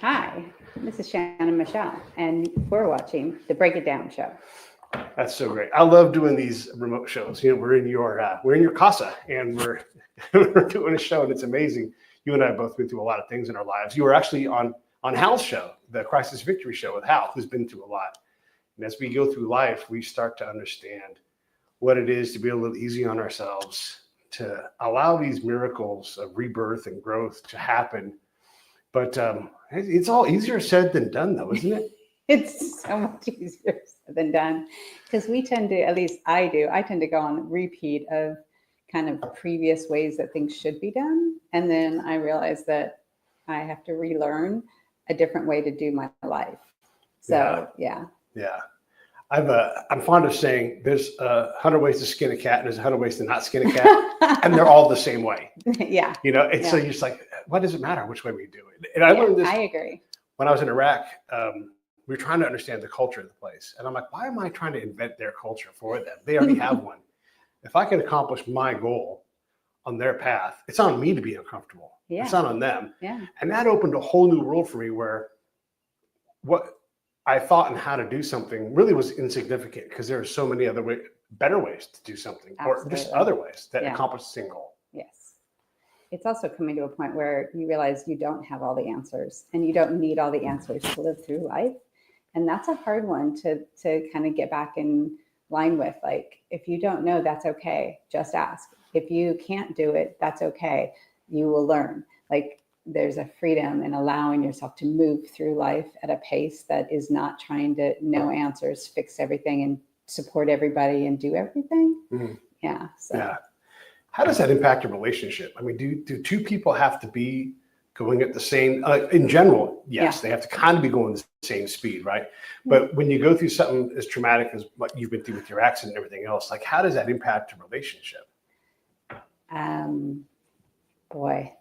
Hi, this is Shannon Michelle, and we're watching the Break It Down show. That's so great. I love doing these remote shows. You know, we're in your casa, and we're doing a show, and it's amazing. You and I have both been through a lot of things in our lives. You were actually on Hal's show, the Crisis Victory show with Hal, who's been through a lot. And as we go through life, we start to understand what it is to be a little easy on ourselves, to allow these miracles of rebirth and growth to happen. But it's all easier said than done, though, isn't it? It's so much easier said than done, because we tend to, at least I do, I tend to go on repeat of kind of previous ways that things should be done. And then I realize that I have to relearn a different way to do my life. So, yeah. I'm fond of saying there's 100 ways to skin a cat and there's 100 ways to not skin a cat, and they're all the same way. Yeah. You know, it's so you're just like, what does it matter which way we do it? And I learned this. I agree. When I was in Iraq, we were trying to understand the culture of the place. And I'm like, why am I trying to invent their culture for them? They already have one. If I can accomplish my goal on their path, it's on me to be uncomfortable. Yeah. It's not on them. Yeah. And that opened a whole new world for me where what I thought and how to do something really was insignificant, because there are so many other better ways to do something. Absolutely. Or just other ways that accomplish the same goal. Yes. It's also coming to a point where you realize you don't have all the answers, and you don't need all the answers to live through life. And that's a hard one to kind of get back in line with. Like, if you don't know, that's okay. Just ask. If you can't do it, that's okay. You will learn. Like, there's a freedom in allowing yourself to move through life at a pace that is not trying to know answers, fix everything, and support everybody and do everything. Mm-hmm. Yeah. So. Yeah. How does that impact your relationship? I mean, do two people have to be going at the same, in general, yes, they have to kind of be going the same speed, right? But when you go through something as traumatic as what you've been through with your accident and everything else, like, how does that impact a relationship? Boy,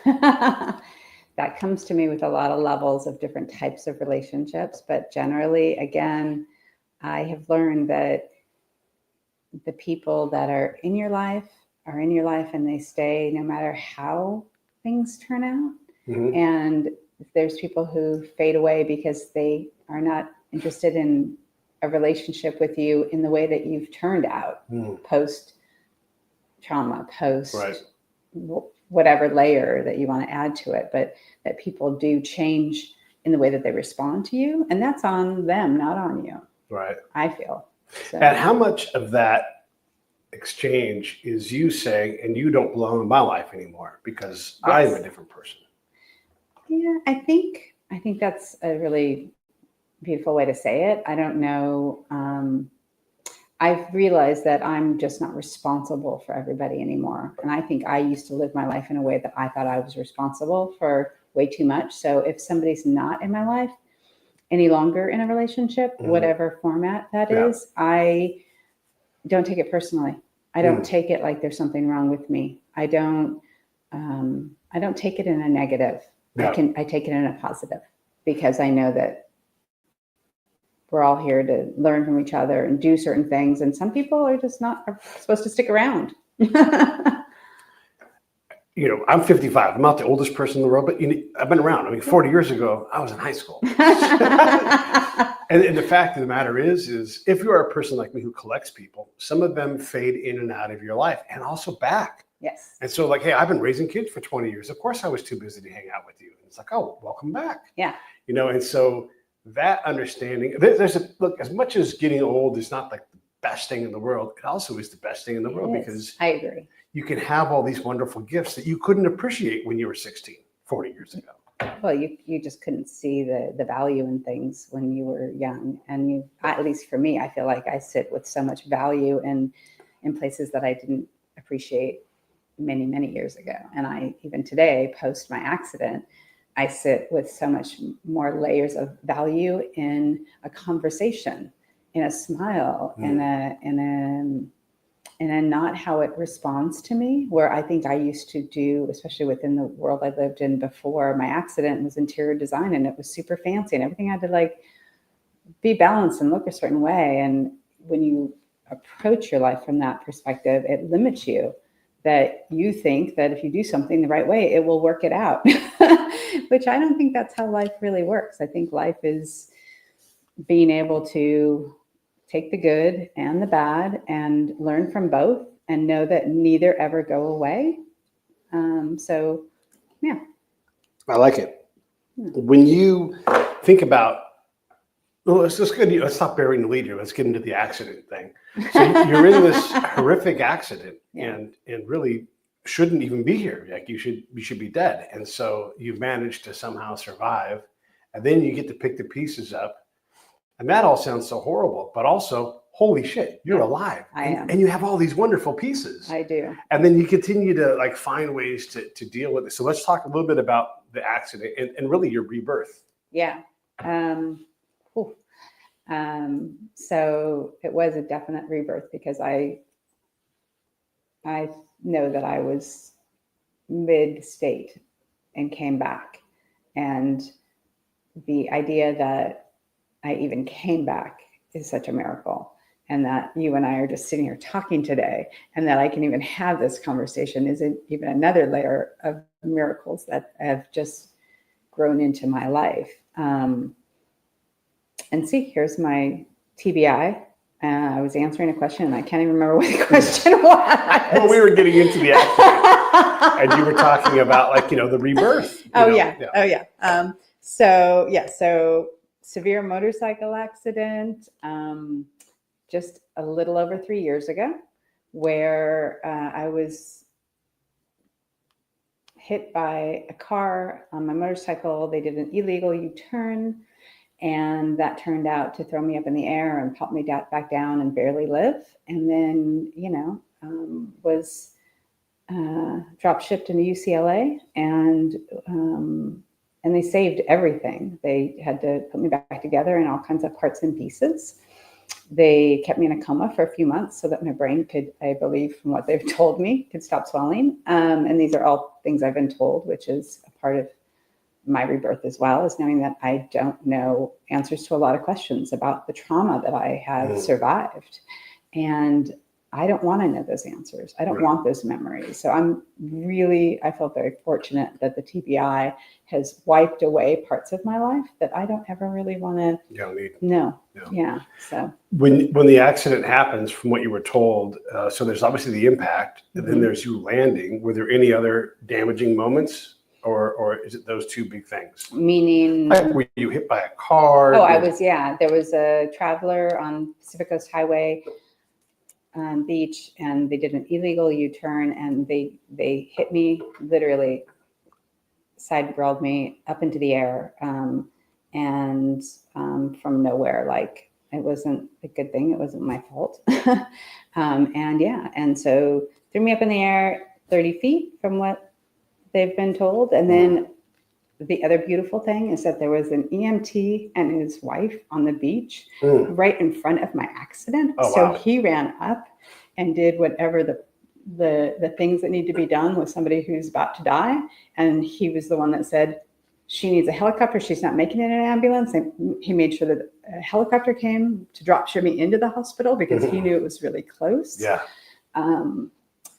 that comes to me with a lot of levels of different types of relationships. But generally, again, I have learned that the people that are in your life, and they stay no matter how things turn out. Mm-hmm. And there's people who fade away because they are not interested in a relationship with you in the way that you've turned out, post trauma, post whatever layer that you want to add to it. But that people do change in the way that they respond to you, and that's on them, not on you. Right. I feel. So. And how much of that exchange is you saying, and you don't belong in my life anymore because I am a different person? Yeah, I think that's a really beautiful way to say it. I don't know. I've realized that I'm just not responsible for everybody anymore. And I think I used to live my life in a way that I thought I was responsible for way too much. So if somebody's not in my life any longer in a relationship, whatever format that is, I don't take it personally. I don't take it like there's something wrong with me. I don't take it in a negative. Yeah. I take it in a positive, because I know that we're all here to learn from each other and do certain things. And some people are just not supposed to stick around. You know, I'm 55. I'm not the oldest person in the world, but I've been around. I mean, 40 years ago, I was in high school. And the fact of the matter is if you are a person like me who collects people, some of them fade in and out of your life, and also back. Yes. And so, like, hey, I've been raising kids for 20 years. Of course, I was too busy to hang out with you. And it's like, oh, welcome back. Yeah. You know, and so that understanding, look, as much as getting old is not like the best thing in the world, it also is the best thing in the world, because I agree. You can have all these wonderful gifts that you couldn't appreciate when you were 16, 40 years ago. Well, you just couldn't see the value in things when you were young. And at least for me, I feel like I sit with so much value in places that I didn't appreciate many, many years ago. And I, even today, post my accident, I sit with so much more layers of value in a conversation, in a smile, in a not how it responds to me, where I think I used to do, especially within the world I lived in before my accident, was interior design, and it was super fancy and everything had to like be balanced and look a certain way. And when you approach your life from that perspective, it limits you that you think that if you do something the right way, it will work it out, which I don't think that's how life really works. I think life is being able to take the good and the bad and learn from both and know that neither ever go away. So, yeah. I like it. When you think about, well, let's stop burying the lead here. Let's get into the accident thing. So you're in this horrific accident and really shouldn't even be here. Like you should be dead. And so you've managed to somehow survive. And then you get to pick the pieces up. And that all sounds so horrible, but also, holy shit, you're alive. I am. And you have all these wonderful pieces. I do. And then you continue to like find ways to deal with it. So let's talk a little bit about the accident and really your rebirth. Yeah. So it was a definite rebirth because I know that I was mid-state and came back. And the idea that I even came back is such a miracle. And that you and I are just sitting here talking today, and that I can even have this conversation is even another layer of miracles that have just grown into my life. And see, here's my TBI. I was answering a question, and I can't even remember what the question was. Well, we were getting into the accident, and you were talking about the rebirth. So severe motorcycle accident, just a little over 3 years ago, where I was hit by a car on my motorcycle. They did an illegal U-turn, and that turned out to throw me up in the air and pop me back down and barely live. And then, was drop shipped into UCLA, and they saved everything. They had to put me back together in all kinds of parts and pieces. They kept me in a coma for a few months so that my brain could, I believe from what they've told me, could stop swelling. And these are all things I've been told, which is a part of my rebirth as well, is knowing that I don't know answers to a lot of questions about the trauma that I have survived. And I don't want to know those answers. I don't want those memories. So I feel very fortunate that the TBI has wiped away parts of my life that I don't ever really want to know. Yeah. So when the accident happens, from what you were told, so there's obviously the impact, and then there's you landing. Were there any other damaging moments, or is it those two big things? Meaning, like, were you hit by a car? Oh, I was. Yeah, there was a traveler on Pacific Coast Highway beach, and they did an illegal U-turn, and they hit me, literally side rolled me up into the air, and from nowhere. Like, it wasn't a good thing. It wasn't my fault. And so threw me up in the air 30 feet from what they've been told. And then the other beautiful thing is that there was an EMT and his wife on the beach right in front of my accident. Oh, so wow. He ran up and did whatever the things that need to be done with somebody who's about to die. And he was the one that said, she needs a helicopter. She's not making it in an ambulance. And he made sure that a helicopter came to drop ship me into the hospital because he knew it was really close. Yeah.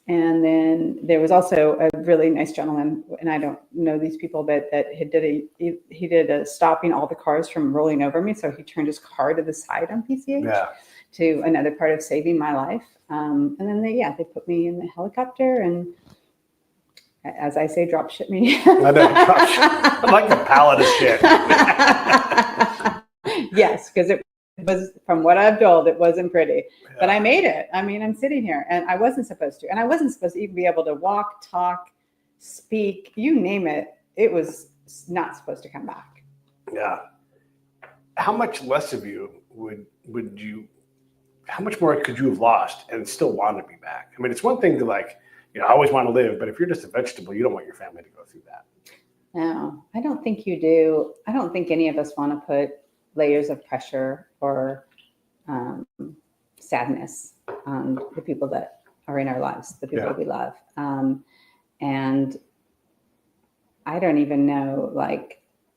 And then there was also a really nice gentleman, and I don't know these people, but that he did a stopping all the cars from rolling over me. So he turned his car to the side on PCH to another part of saving my life. And then they put me in the helicopter, and as I say, drop ship me. I know, I'm like a pallet of shit. Yes, because it was, from what I've told, it wasn't pretty, but I made it. I mean, I'm sitting here, and I wasn't supposed to, and I wasn't supposed to even be able to walk, talk, speak, you name it. It was not supposed to come back. Yeah. How much less of you how much more could you have lost and still want to be back? I mean, it's one thing to I always want to live, but if you're just a vegetable, you don't want your family to go through that. No, I don't think you do. I don't think any of us want to put layers of pressure or sadness on the people that are in our lives, the people we love. And I don't even know,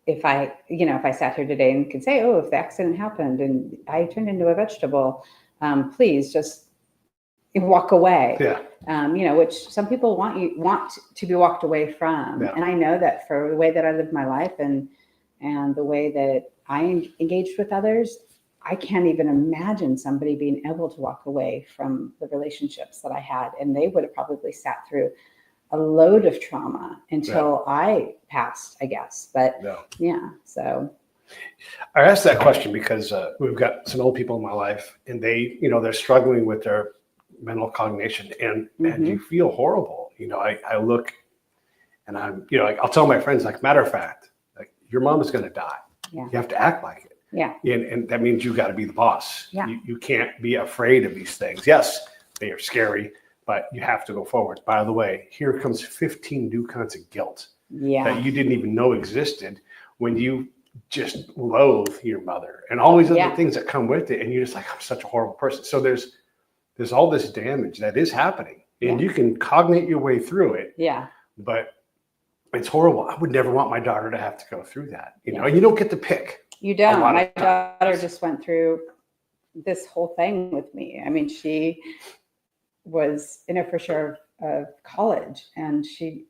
if I sat here today and could say, if the accident happened and I turned into a vegetable, please just, walk away. Yeah. Which some people want to be walked away from. Yeah. And I know that for the way that I lived my life and the way that I engaged with others, I can't even imagine somebody being able to walk away from the relationships that I had. And they would have probably sat through a load of trauma until I passed, I guess. But so. I asked that question because we've got some old people in my life, and they're struggling with their mental cognition, and you feel horrible. I look, and I'm, I'll tell my friends, like, matter of fact, like, your mom is going to die. Yeah. You have to act like it. Yeah. And that means you got to be the boss. Yeah. You can't be afraid of these things. Yes, they are scary, but you have to go forward. By the way, here comes 15 new kinds of guilt that you didn't even know existed when you just loathe your mother and all these other things that come with it. And you're just like, I'm such a horrible person. So there's all this damage that is happening, and you can cognate your way through it. Yeah. But it's horrible. I would never want my daughter to have to go through that. And you don't get to pick. You don't. My daughter just went through this whole thing with me. I mean, she was in her first year of college, and she,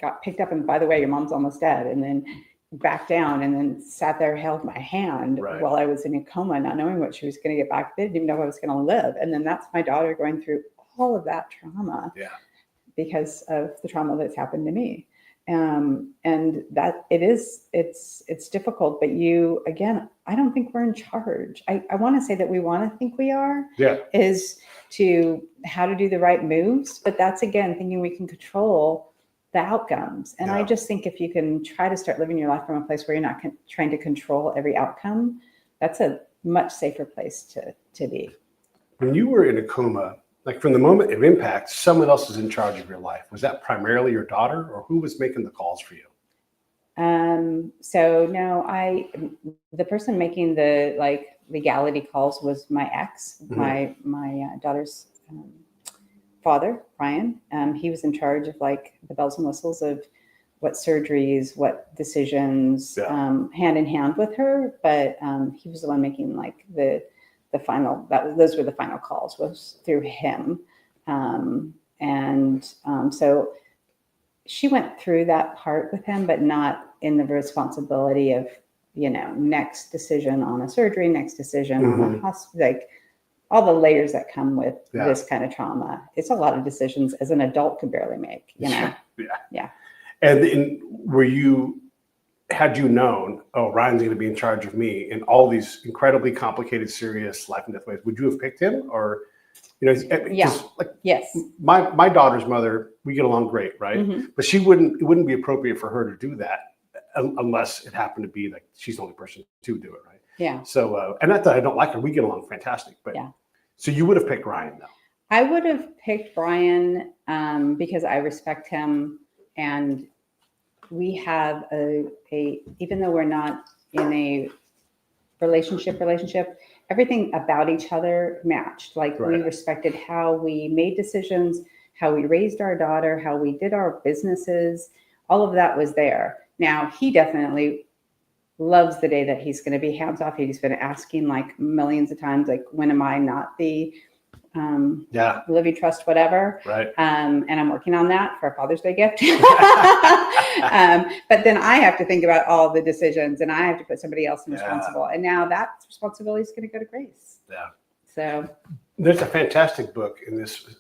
got picked up. And by the way, your mom's almost dead. And then back down, and then sat there, held my hand while I was in a coma, not knowing what she was going to get back. They didn't even know if I was going to live. And then that's my daughter going through all of that trauma because of the trauma that's happened to me. And that it's difficult, but I don't think we're in charge. I want to say that we want to think we are, is to how to do the right moves, but that's again, thinking we can control the outcomes. And I just think if you can try to start living your life from a place where you're not trying to control every outcome, that's a much safer place to be. When you were in a coma, like from the moment of impact, someone else is in charge of your life. Was that primarily your daughter, or who was making the calls for you? So no, the person making the legality calls was my ex, my daughter's father, Brian. He was in charge of the bells and whistles of what surgeries, what decisions, hand in hand with her. But he was the one making the final, those were the final calls, was through him. So she went through that part with him, but not in the responsibility of, next decision on a surgery, next decision on a hospital, all the layers that come with this kind of trauma. It's a lot of decisions as an adult could barely make, Yeah. And had you known, Ryan's going to be in charge of me in all these incredibly complicated, serious life and death ways, would you have picked him? Or, yes. My daughter's mother, we get along great, right? But it wouldn't be appropriate for her to do that unless it happened to be she's the only person to do it, right? Yeah. So, and not that I don't like her, we get along fantastic, but so you would have picked Ryan though? I would have picked Brian because I respect him, and we have even though we're not in a relationship, everything about each other matched. We respected how we made decisions, how we raised our daughter, how we did our businesses. All of that was there. Now, he definitely loves the day that he's going to be hands off. He's been asking millions of times, when am I not the Living Trust, whatever. Right. And I'm working on that for a Father's Day gift. But then I have to think about all the decisions, and I have to put somebody else in responsible. And now that responsibility is going to go to Grace. Yeah. So there's a fantastic book in this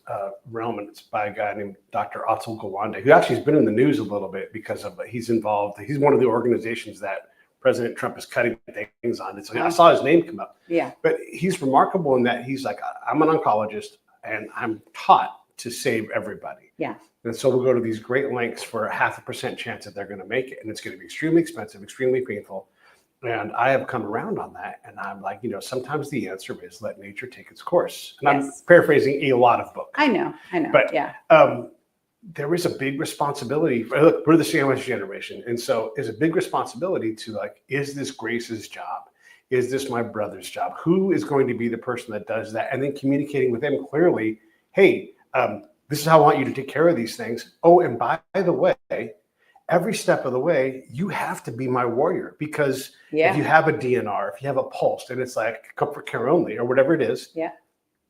realm, and it's by a guy named Dr. Atul Gawande, who actually has been in the news a little bit because of he's involved. He's one of the organizations that President Trump is cutting things on. And so I saw his name come up. Yeah. But he's remarkable in that he's I'm an oncologist and I'm taught to save everybody. Yeah. And so we'll go to these great lengths for a 0.5% chance that they're going to make it. And it's going to be extremely expensive, extremely painful. And I have come around on that. And I'm sometimes the answer is let nature take its course. And I'm paraphrasing a lot of books. I know. But there is a big responsibility. Look, we're the sandwich generation. And so there's a big responsibility to is this Grace's job? Is this my brother's job? Who is going to be the person that does that? And then communicating with them clearly, hey, this is how I want you to take care of these things. Oh, and by the way, every step of the way, you have to be my warrior, because if you have a DNR, if you have a pulse and it's comfort care only or whatever it is,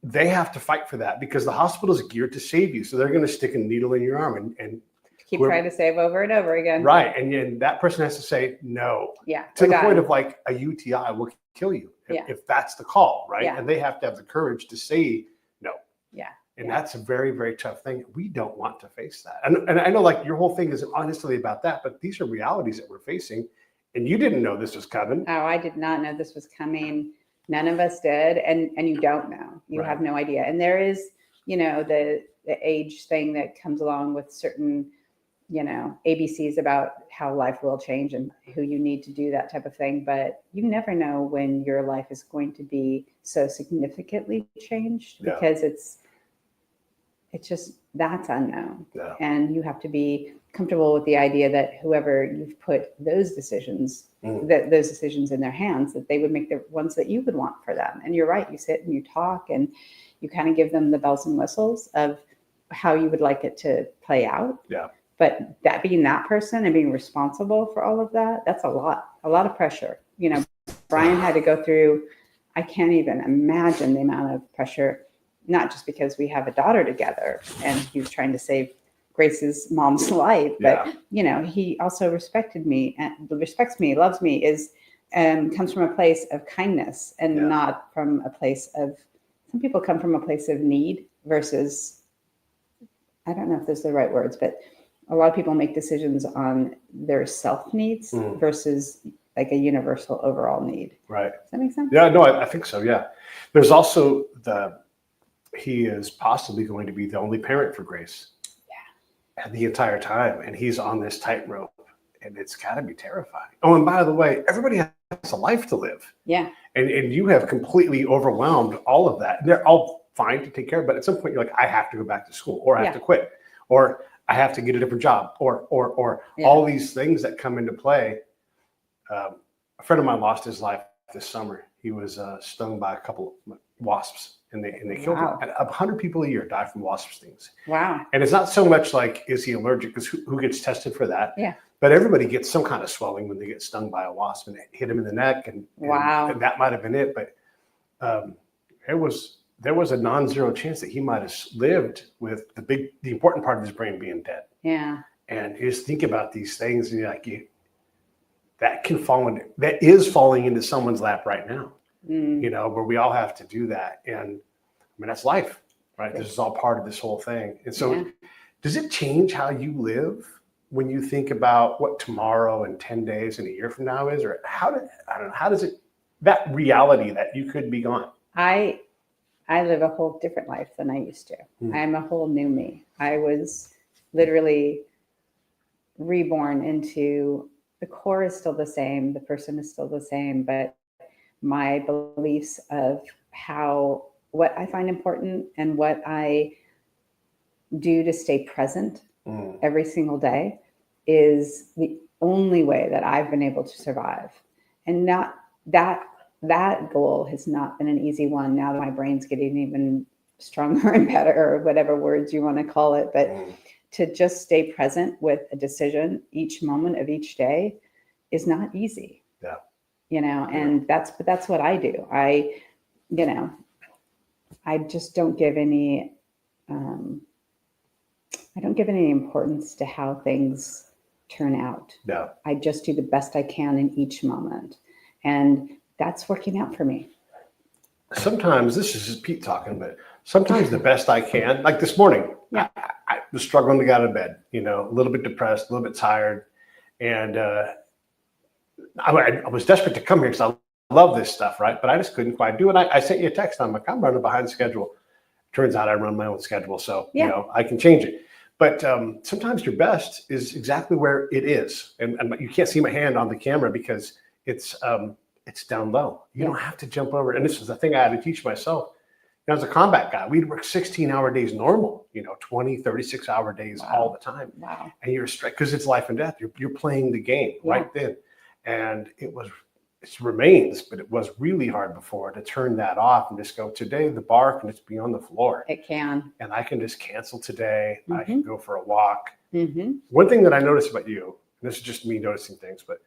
they have to fight for that because the hospital is geared to save you. So they're going to stick a needle in your arm and Keep trying to save over and over again. Right. And then that person has to say no. Yeah. To the point of like a UTI will kill you if that's the call, right? Yeah. And they have to have the courage to say no. Yeah. And that's a very, very tough thing. We don't want to face that. And I know like your whole thing isn't honestly about that, but these are realities that we're facing. And you didn't know this was coming. Oh, I did not know this was coming. None of us did. And you don't know. You have no idea. And there is, the age thing that comes along with certain, ABCs about how life will change and who you need to do that type of thing. But you never know when your life is going to be so significantly changed because it's just, that's unknown. Yeah. And you have to be comfortable with the idea that whoever you've put those decisions, those decisions in their hands, that they would make the ones that you would want for them. And you're right. You sit and you talk and you kind of give them the bells and whistles of how you would like it to play out. Yeah. But that being that person and being responsible for all of that, that's a lot of pressure. Brian had to go through, I can't even imagine the amount of pressure, not just because we have a daughter together and he was trying to save Grace's mom's life, but he also respected me and respects me, loves me, comes from a place of kindness and not from a place of, some people come from a place of need versus, I don't know if those are the right words, but a lot of people make decisions on their self needs versus like a universal overall need. Right. Does that make sense? Yeah, no, I think so. Yeah. There's also he is possibly going to be the only parent for Grace. Yeah. The entire time. And he's on this tightrope and it's gotta be terrifying. Oh, and by the way, everybody has a life to live. Yeah. And you have completely overwhelmed all of that. And they're all fine to take care of, but at some point you're like, I have to go back to school or I have to quit or I have to get a different job or all these things that come into play. A friend of mine lost his life this summer. He was stung by a couple of wasps and they killed him. And 100 people a year die from wasp stings. Wow. And it's not so much like, is he allergic? Because who gets tested for that? Yeah. But everybody gets some kind of swelling when they get stung by a wasp and it hit him in the neck. And that might have been it. But there was a non-zero chance that he might have lived with the important part of his brain being dead. Yeah. And you just think about these things and you're like, that is falling into someone's lap right now, where we all have to do that. And I mean, that's life, right? This is all part of this whole thing. And so does it change how you live when you think about what tomorrow and 10 days and a year from now is, or how does it, that reality that you could be gone? I live a whole different life than I used to. I'm a whole new me. I was literally reborn into, the core is still the same, the person is still the same, but my beliefs of what I find important and what I do to stay present every single day is the only way that I've been able to survive. And not that goal has not been an easy one now that my brain's getting even stronger and better, or whatever words you want to call it. But to just stay present with a decision each moment of each day is not easy. Yeah. And that's what I do. I just don't give any, I don't give any importance to how things turn out. Yeah. I just do the best I can in each moment. And that's working out for me. Sometimes, this is just Pete talking, but sometimes the best I can, like this morning, I was struggling to get out of bed, a little bit depressed, a little bit tired. And I was desperate to come here because I love this stuff, right? But I just couldn't quite do it. I sent you a text. I'm like, I'm running behind schedule. Turns out I run my own schedule. So, I can change it. But sometimes your best is exactly where it is. And you can't see my hand on the camera because it's down low. You don't have to jump over. And this is the thing I had to teach myself. As a combat guy, we'd work 16-hour days normal, 20, 36-hour days all the time. Wow. And you're stressed because it's life and death. You're playing the game right then. And it remains, but it was really hard before to turn that off and just go, today the bar can just be on the floor. It can. And I can just cancel today. I can go for a walk. Mm-hmm. One thing that I noticed about you, and this is just me noticing things, but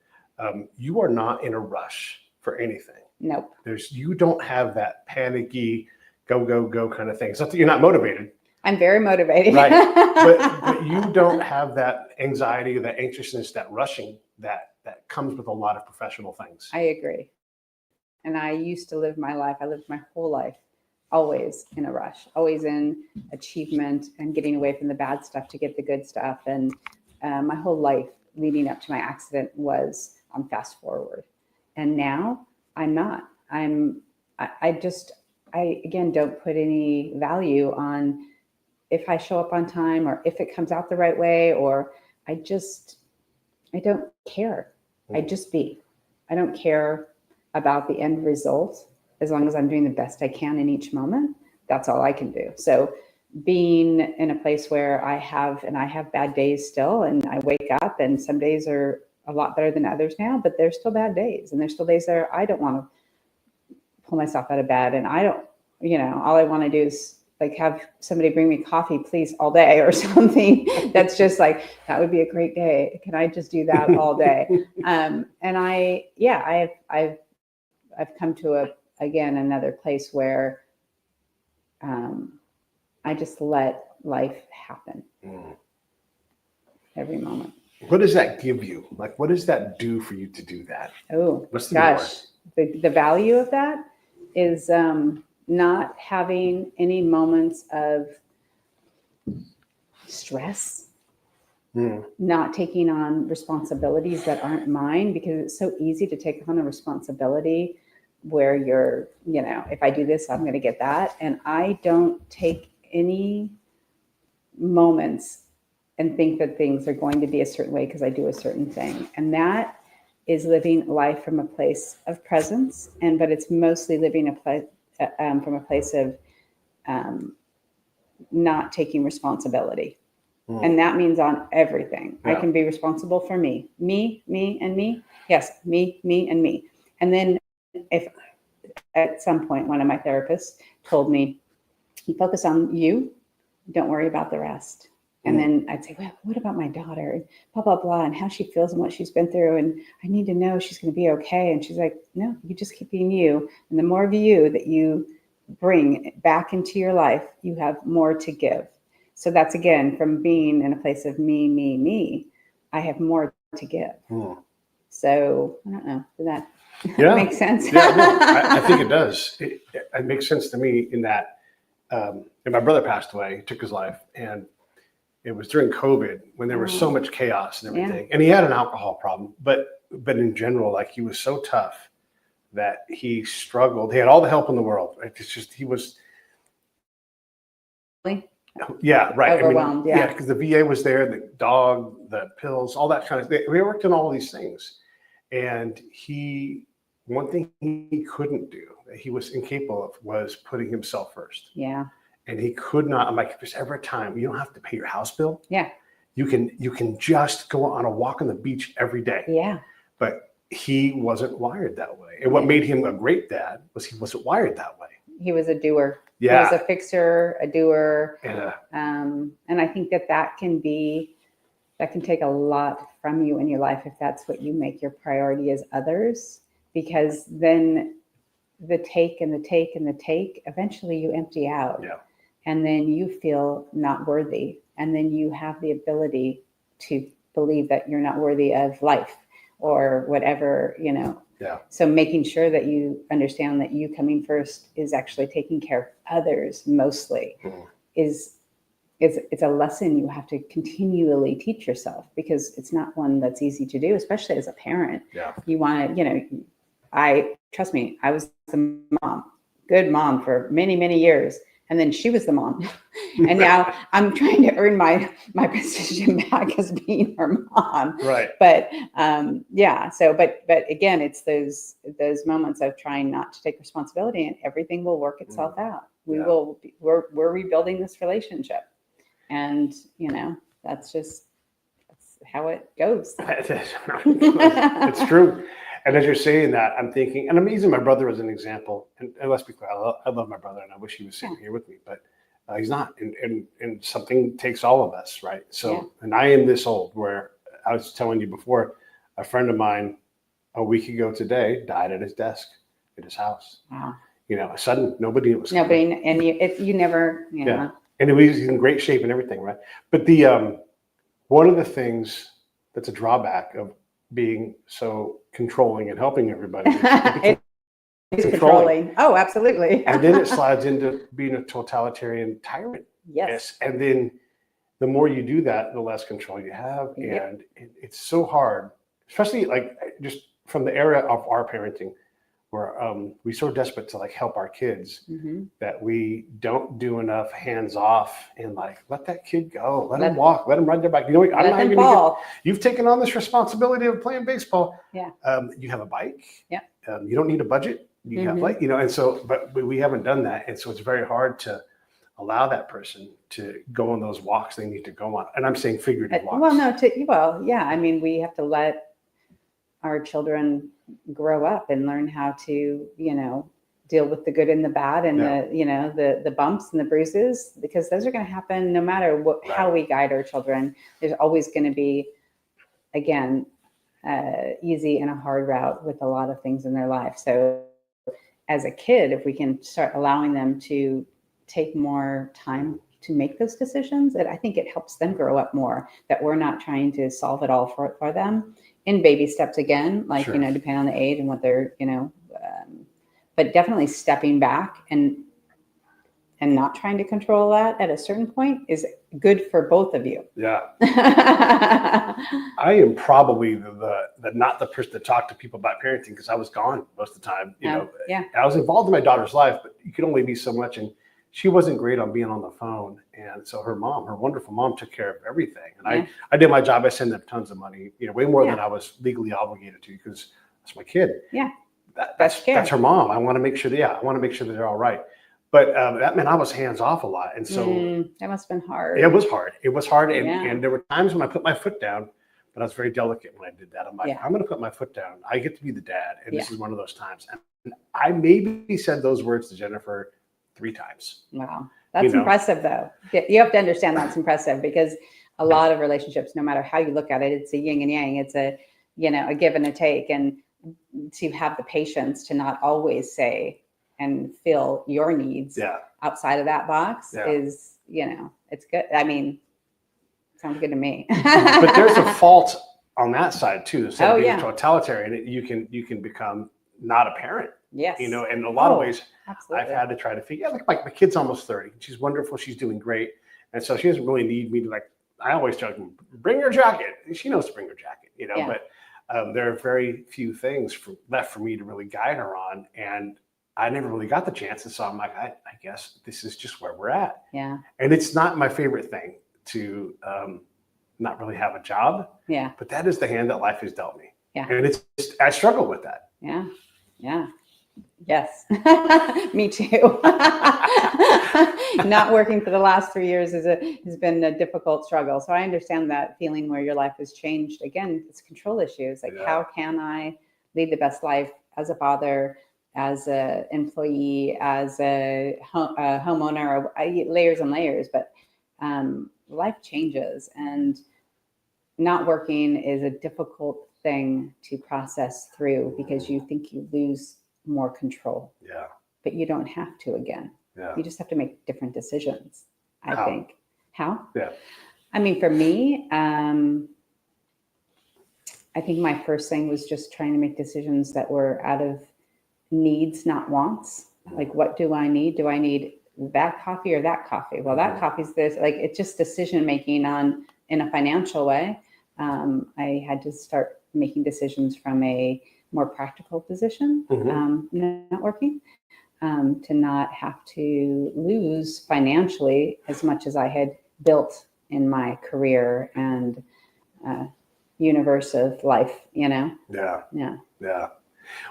you are not in a rush for anything. Nope. You don't have that panicky go kind of thing. It's not that you're not motivated. I'm very motivated. Right. But you don't have that anxiety, that anxiousness, that rushing that comes with a lot of professional things. I agree. And I used to live my life, I lived my whole life always in a rush, always in achievement and getting away from the bad stuff to get the good stuff. And my whole life leading up to my accident was on fast forward. And now I'm not. I again don't put any value on if I show up on time or if it comes out the right way, or I don't care. I just be. I don't care about the end result as long as I'm doing the best I can in each moment. That's all I can do. So being in a place where I have bad days still, and I wake up and some days are a lot better than others now, but there's still bad days, and there's still days there I don't want to pull myself out of bed, and I don't, all I want to do is like have somebody bring me coffee, please, all day or something. That's just like, that would be a great day. Can I just do that all day? And I've come to another place where I just let life happen every moment. What does that give you? Like, what does that do for you to do that? Oh, What's the gosh. The value of that is not having any moments of stress, not taking on responsibilities that aren't mine, because it's so easy to take on a responsibility where you're, if I do this, I'm going to get that. And I don't take any moments and think that things are going to be a certain way because I do a certain thing. And that is living life from a place of presence. But it's mostly living from a place of not taking responsibility. And that means on everything. Yeah. I can be responsible for me, and me. Yes, me, and me. And then if at some point one of my therapists told me, you focus on you, don't worry about the rest. And then I'd say, well, what about my daughter? And blah, blah, blah, and how she feels and what she's been through. And I need to know she's going to be okay. And she's like, no, you just keep being you. And the more of you that you bring back into your life, you have more to give. So that's, again, from being in a place of me, I have more to give. So I don't know, does that make sense? Yeah, no, I think it does. It makes sense to me in that, and my brother passed away, he took his life, and it was during COVID when there was so much chaos and everything. Yeah. And he had an alcohol problem, but in general, like, he was so tough that he struggled. He had all the help in the world. It's just, he was. Yeah, right. Overwhelmed, because the VA was there, the dog, the pills, all that kind of thing. We worked on all these things. And one thing he couldn't do, that he was incapable of, was putting himself first. Yeah. And he could not. I'm like, if there's ever a time you don't have to pay your house bill. Yeah. You can just go on a walk on the beach every day. Yeah. But he wasn't wired that way. And what made him a great dad was he wasn't wired that way. He was a doer. Yeah. He was a fixer, a doer. Yeah. And I think that can take a lot from you in your life if that's what you make your priority as others, because then the take and the take and the take, eventually you empty out. Yeah. And then you feel not worthy. And then you have the ability to believe that you're not worthy of life or whatever, Yeah. So making sure that you understand that you coming first is actually taking care of others mostly is it's a lesson you have to continually teach yourself, because it's not one that's easy to do, especially as a parent. Yeah. You want to, trust me, I was the good mom for many, many years. And then she was the mom. And now I'm trying to earn my position back as being her mom. Right. But but again, it's those moments of trying not to take responsibility, and everything will work itself out. We're rebuilding this relationship. And that's how it goes. It's true. And as you're saying that, I'm thinking, and I'm using my brother as an example. And let's be clear, I love my brother, and I wish he was sitting here with me, but he's not. And something takes all of us, right? So, and I am this old, where I was telling you before, a friend of mine a week ago today died at his desk at his house. Wow. sudden nobody was Nobody, and you never, yeah. And it was in great shape and everything, right? But one of the things that's a drawback of being so controlling and helping everybody it's controlling. Oh, absolutely. And then it slides into being a totalitarian tyrant. Yes. And then the more you do that, the less control you have. And it's so hard, especially like just from the era of our parenting, where we're so desperate to like help our kids that we don't do enough hands off and like let that kid go, let him walk, let him ride their bike. I don't know how you're gonna you've taken on this responsibility of playing baseball. Yeah. You have a bike. Yeah. You don't need a budget. You have like, and so, but we haven't done that. And so it's very hard to allow that person to go on those walks they need to go on. And I'm saying figurative walks. Well, yeah. I mean, we have to let our children grow up and learn how to, deal with the good and the bad and the bumps and the bruises, because those are going to happen no matter how we guide our children. There's always going to be, again, easy and a hard route with a lot of things in their life. So as a kid, if we can start allowing them to take more time to make those decisions, I think it helps them grow up more, that we're not trying to solve it all for them in baby steps again, like, depending on the age and what they're, but definitely stepping back and not trying to control that at a certain point is good for both of you. Yeah. I am probably the not the person to talk to people about parenting, because I was gone most of the time. I was involved in my daughter's life, but you could only be so much. And she wasn't great on being on the phone. And so her wonderful mom took care of everything. And I did my job. I sent them tons of money, way more than I was legally obligated to, because that's my kid. Yeah. That's her mom. I want to make sure that they're all right. But that meant I was hands off a lot. And so that must have been hard. It was hard. And there were times when I put my foot down, but I was very delicate when I did that. I'm like, I'm going to put my foot down. I get to be the dad. And this is one of those times. And I maybe said those words to Jennifer 3 times. Wow. That's impressive, though. You have to understand that's impressive, because a lot of relationships, no matter how you look at it, it's a yin and yang. It's a give and a take. And to have the patience to not always say and fill your needs outside of that box is, it's good. I mean, sounds good to me. But there's a fault on that side too. Instead of being totalitarian, you can become not a parent. Yes. In a lot of ways, absolutely. I've had to try to figure out, like my kid's almost 30. She's wonderful. She's doing great. And so she doesn't really need me to, like, I always tell her, bring your jacket. She knows to bring her jacket, but there are very few things left for me to really guide her on. And I never really got the chance. And so I'm like, I guess this is just where we're at. Yeah. And it's not my favorite thing to not really have a job. Yeah. But that is the hand that life has dealt me. Yeah. And I struggle with that. Yeah. Yeah. Yes. Me too. Not working for the last 3 years has been a difficult struggle. So I understand that feeling where your life has changed. Again, it's control issues. Like, how can I lead the best life as a father, as an employee, as a homeowner, layers and layers. But life changes, and not working is a difficult thing to process through, because you think you lose more control. Yeah. But you don't have to again. Yeah. You just have to make different decisions, I think. How? Yeah. I mean, for me, I think my first thing was just trying to make decisions that were out of needs, not wants. Like, what do I need? Do I need that coffee or that coffee? Well, that coffee's this. Like, it's just decision making in a financial way. I had to start making decisions from a more practical position, not working, to not have to lose financially as much as I had built in my career and universe of life, Yeah. Yeah. Yeah.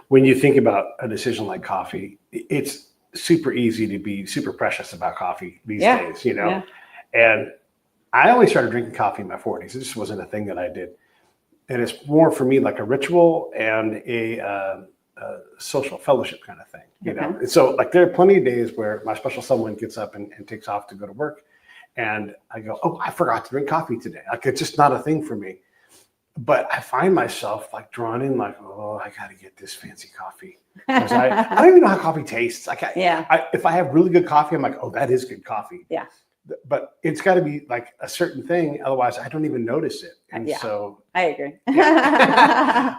When you think about a decision like coffee, it's super easy to be super precious about coffee these days, Yeah. And I only started drinking coffee in my 40s. It just wasn't a thing that I did. And it's more for me like a ritual and a social fellowship kind of thing, And so, like, there are plenty of days where my special someone gets up and takes off to go to work. And I go, oh, I forgot to drink coffee today. Like, it's just not a thing for me. but I find myself like drawn in, like, oh, I got to get this fancy coffee. Because I don't even know how coffee tastes. If I have really good coffee, I'm like, oh, that is good coffee. Yeah. But it's got to be like a certain thing. Otherwise, I don't even notice it. And so I agree.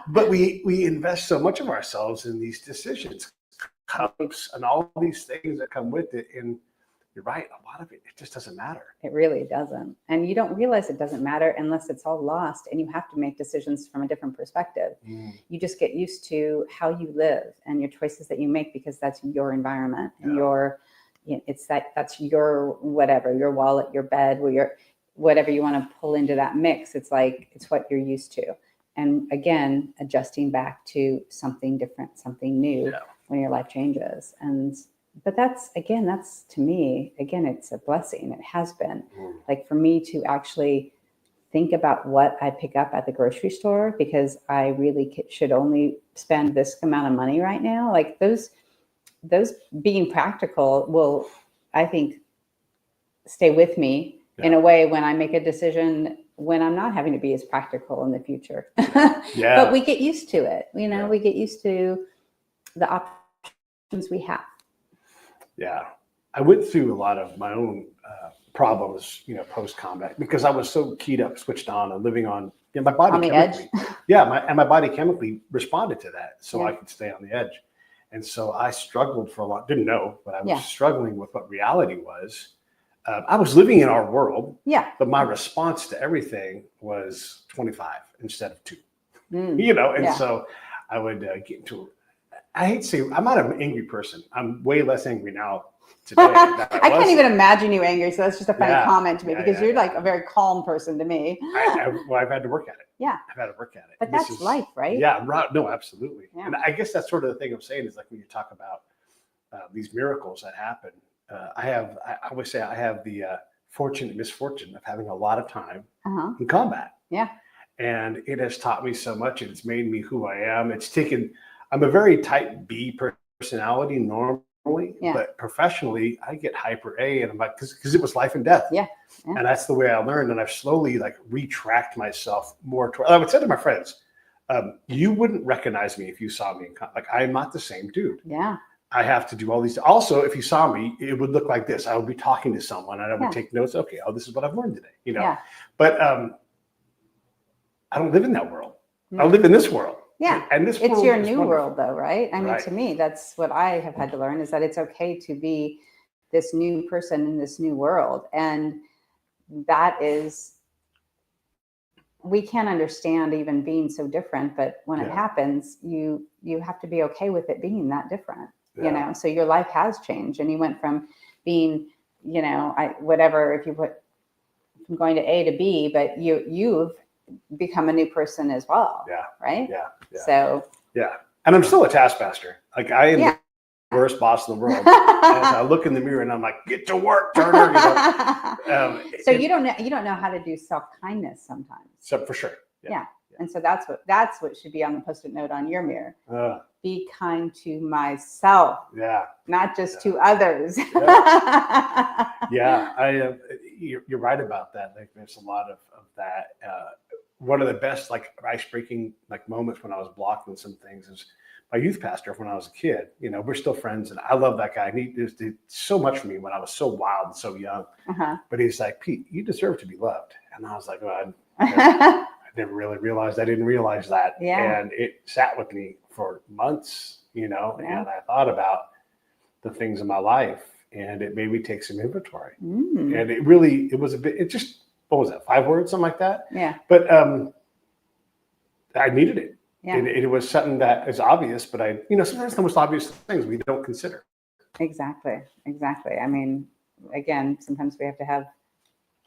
But we invest so much of ourselves in these decisions, cups, and all these things that come with it. And you're right. A lot of it just doesn't matter. It really doesn't. And you don't realize it doesn't matter unless it's all lost and you have to make decisions from a different perspective. You just get used to how you live and your choices that you make because that's your environment and that's your whatever, your wallet, your bed, whatever you want to pull into that mix. It's like, it's what you're used to. And again, adjusting back to something different, something new when your life changes. But that's to me, again, it's a blessing. It has been like for me to actually think about what I pick up at the grocery store, because I really should only spend this amount of money right now. Like those being practical will, I think, stay with me in a way when I make a decision when I'm not having to be as practical in the future. But we get used to it. We get used to the options we have. Yeah. I went through a lot of my own problems, post-combat, because I was so keyed up, switched on, and living on my body on the edge. My body chemically responded to that, so I could stay on the edge. And so I struggled for a lot. Didn't know, but I was struggling with what reality was. I was living in our world, but my response to everything was 25 instead of 2. So I would get into. I hate to say, I'm not an angry person. I'm way less angry now today than I can't even imagine you angry, so that's just a funny comment to me because you're like a very calm person to me. I've had to work at it. Yeah. I've had to work at it. But that's life, right? Yeah, right. No, absolutely. Yeah. And I guess that's sort of the thing I'm saying is like when you talk about these miracles that happen, I always say I have the misfortune of having a lot of time in combat. Yeah. And it has taught me so much, and it's made me who I am. I'm a very type B personality normally, but professionally I get hyper A, and I'm like, because it was life and death. Yeah. And that's the way I learned. And I've slowly like retract myself more toward, I would say to my friends, you wouldn't recognize me if you saw me like, I am not the same dude. Yeah. I have to do all these. Also, if you saw me, it would look like this. I would be talking to someone and I would take notes. Okay. Oh, this is what I've learned today, but I don't live in that world. I live in this world. Yeah. And it's your new world though, right? I mean, to me, that's what I have had to learn is that it's okay to be this new person in this new world. And that is, we can't understand even being so different, but when it happens, you have to be okay with it being that different, so your life has changed and you went from being, if you put from going to A to B, but you've become a new person as well. Yeah. Right. Yeah. So. Yeah. And I'm still a taskmaster. Like I am the worst boss in the world. And I look in the mirror and I'm like, get to work, Turner. So you don't know how to do self-kindness sometimes. So for sure. Yeah. And so that's what should be on the Post-it note on your mirror. Be kind to myself. Yeah. Not just to others. You're right about that. Like there's a lot of that. One of the best like ice-breaking like moments when I was blocking some things is my youth pastor when I was a kid. We're still friends, and I love that guy. And he did so much for me when I was so wild and so young. But he's like, Pete, you deserve to be loved. And I was like, well, I never really realized I didn't realize that. And it sat with me for months, and I thought about the things in my life, and it made me take some inventory. And it was a bit, what was that, 5 words, something like that? Yeah. But I needed it. Yeah. It was something that is obvious, but sometimes the most obvious things we don't consider. Exactly. I mean, again, sometimes we have to have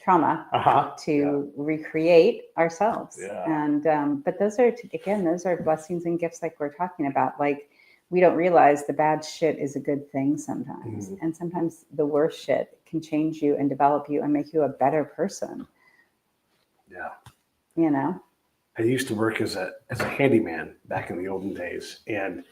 trauma to recreate ourselves. Yeah. And but those are blessings and gifts like we're talking about. Like we don't realize the bad shit is a good thing sometimes. And sometimes the worst shit can change you and develop you and make you a better person. Yeah. I used to work as a handyman back in the olden days. And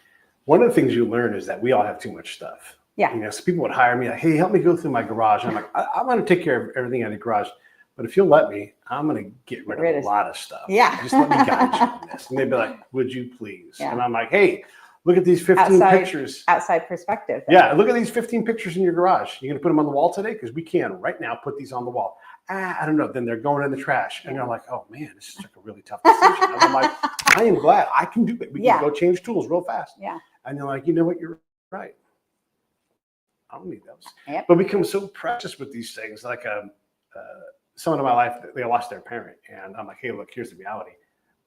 one of the things you learn is that we all have too much stuff. Yeah. So people would hire me like, hey, help me go through my garage. And I'm like, I want to take care of everything in the garage. but if you'll let me, I'm going to get rid of a lot of stuff. Yeah. Just let me guide you on this. And they'd be like, would you please? Yeah. And I'm like, hey, look at these 15 pictures. Outside perspective. Yeah, look at these 15 pictures in your garage. You going to put them on the wall today? Because we can right now put these on the wall. I don't know. Then they're going in the trash. And you're like, oh, man, this is like a really tough decision. And I'm like, I am glad I can do it. We can go change tools real fast. Yeah. And you're like, you know what? You're right. I don't need those. Yep. But we become so precious with these things. Like someone in my life, they lost their parent. And I'm like, hey, look, here's the reality.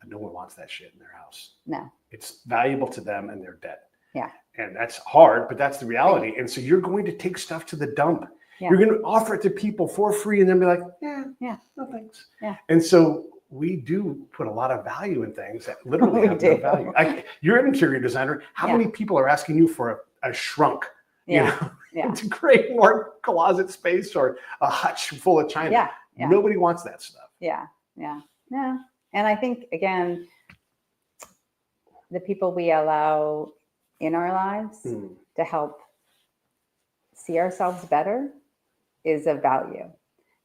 No one wants that shit in their house. No. It's valuable to them and they're dead. Yeah. And that's hard, but that's the reality. And so you're going to take stuff to the dump. Yeah. You're going to offer it to people for free and then be like, yeah, no thanks. Yeah. And so we do put a lot of value in things that literally have no value. You're an interior designer. How many people are asking you for a shrunk? Yeah. To create more closet space or a hutch full of china. Yeah. Yeah. Nobody wants that stuff. Yeah. Yeah. Yeah. And I think, again, the people we allow in our lives to help see ourselves better is of value.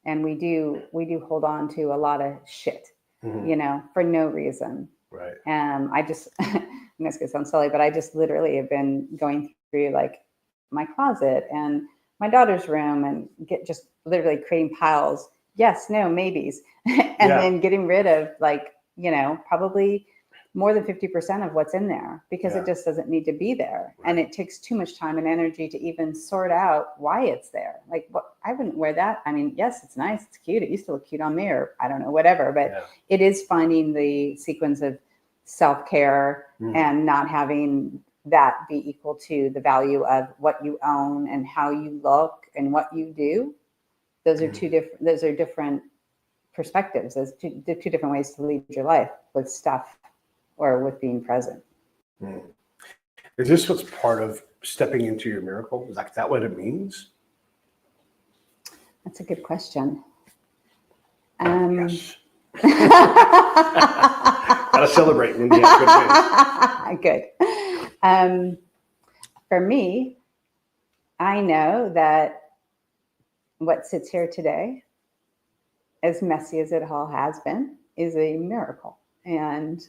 And we do hold on to a lot of shit, for no reason. Right. And this is going to sound silly, but I just literally have been going through like my closet and my daughter's room and just literally creating piles. Yes, no, maybes. And then getting rid of probably more than 50% of what's in there because it just doesn't need to be there. Right. And it takes too much time and energy to even sort out why it's there. Like, what? I wouldn't wear that. I mean, yes, it's nice. It's cute. It used to look cute on me or I don't know, whatever. But it is finding the sequence of self-care and not having that be equal to the value of what you own and how you look and what you do. Those are those are different perspectives. There's two different ways to lead your life with stuff or with being present. Is this what's part of stepping into your miracle? Is that what it means? That's a good question. Yes. Gotta celebrate when you have good news. Good. For me, I know that what sits here today, as messy as it all has been, is a miracle. And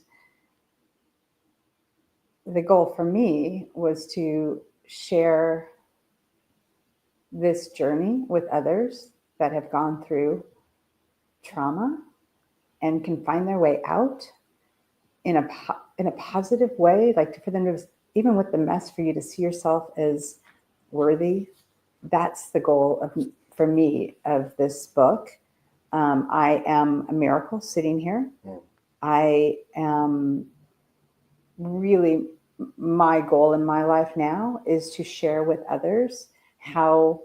the goal for me was to share this journey with others that have gone through trauma and can find their way out in a positive way, like for them to, even with the mess, for you to see yourself as worthy. That's the goal for me of this book. I am a miracle sitting here. I am really, my goal in my life now is to share with others how